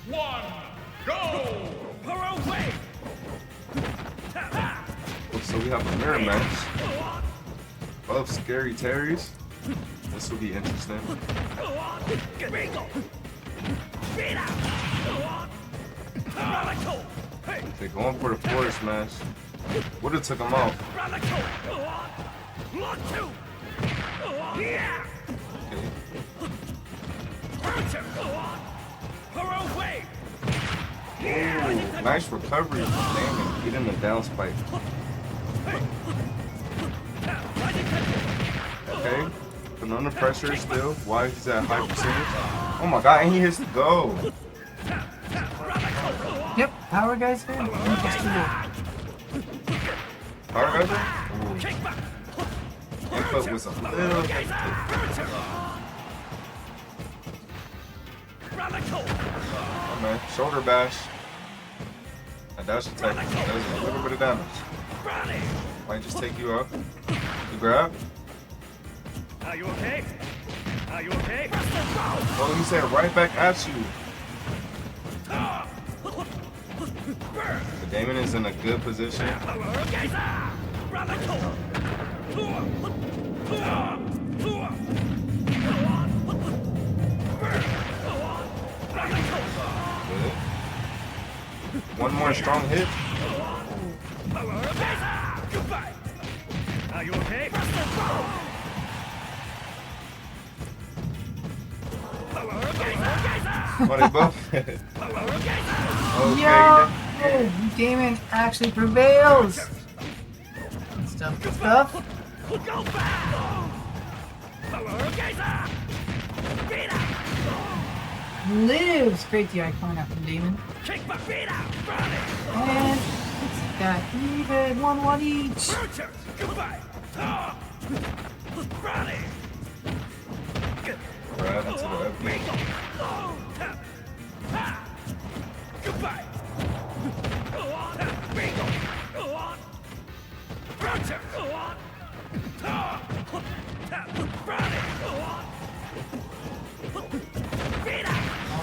one, go! So we have a mirror match. Both scary Terrys. This will be interesting. They're going for the forward smash. Would have took him out. Ooh, nice recovery. Damon, get in the down spike. Okay, but under pressure still. Why he's at high percentage? Oh my god, and he hits the goal. Yep, power guys there. Power guys there? Input was a little. Oh man, shoulder bash. A dash attack does a little bit of damage. Might just take you up. The grab. Are you okay? Are you okay? Oh, he said right back at you. The Damon is in a good position. Good. One more strong hit. Are you okay? Oh, they both. Okay. Yo, Damon actually prevails. Good stuff, good stuff. Lives. Great DI point out from Damon. And it's got even 1-1 each. Grab into the FB.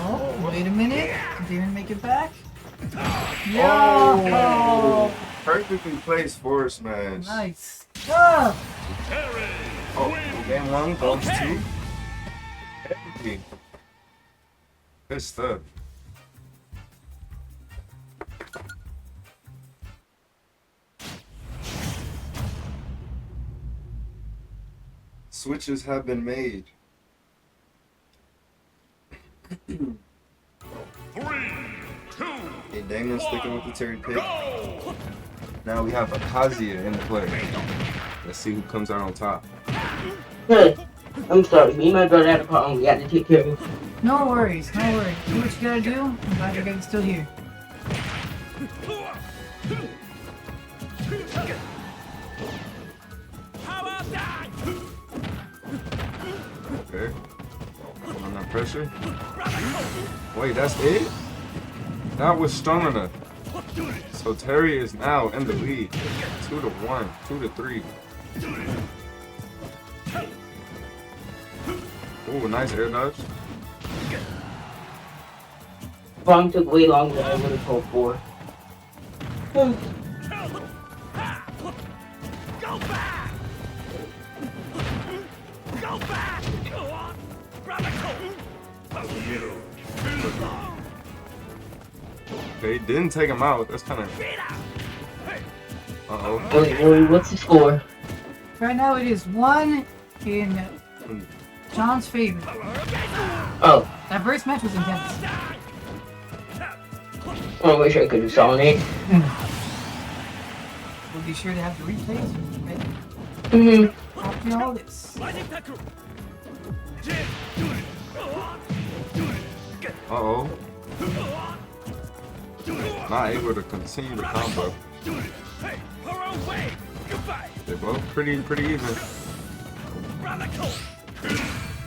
Oh, wait a minute. Did Damon make it back? Yo! Oh, perfectly placed forward smash. Nice stuff. Oh, game one goes to everything. Good stuff. Switches have been made. 3, 2, Hey, Damon sticking with the Terry pick. go! Now we have a Kazuya in the play. Let's see who comes out on top. Hey, I'm sorry. Me and my brother had a problem. We had to take care of him. No worries, no worries. Do what you gotta do. I'm glad you guys are still here. Okay. Under pressure. Wait, that's it? That was strong enough. So Terry is now in the lead. 2-1, 2-3. Ooh, nice air dodge. Bomb took way longer than I would have hoped for. Go back! Go back! Go on! They didn't take him out. That's kind of. Uh-oh. Wait, what's the score? Right now it is 1 in John's favor. Oh, That first match was intense. I wish I could have saw it. We'll be sure to have the replays. After all this. Uh-oh. Not able to continue the combo. They're both pretty even.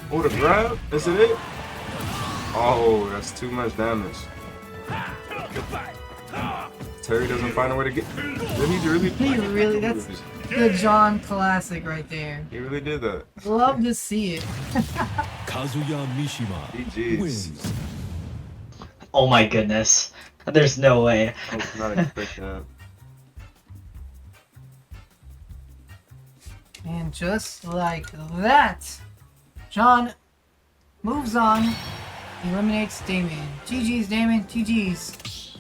Oh, the grab? Is it it? Oh, that's too much damage. Terry doesn't find a way to get. Did he really? That's the John classic right there. He really did that. Love to see it. Kazuya Mishima GG's. wins. Oh my goodness. There's no way. I did not expect that. And just like that, John moves on, eliminates Damon. GG's, Damon. GG's.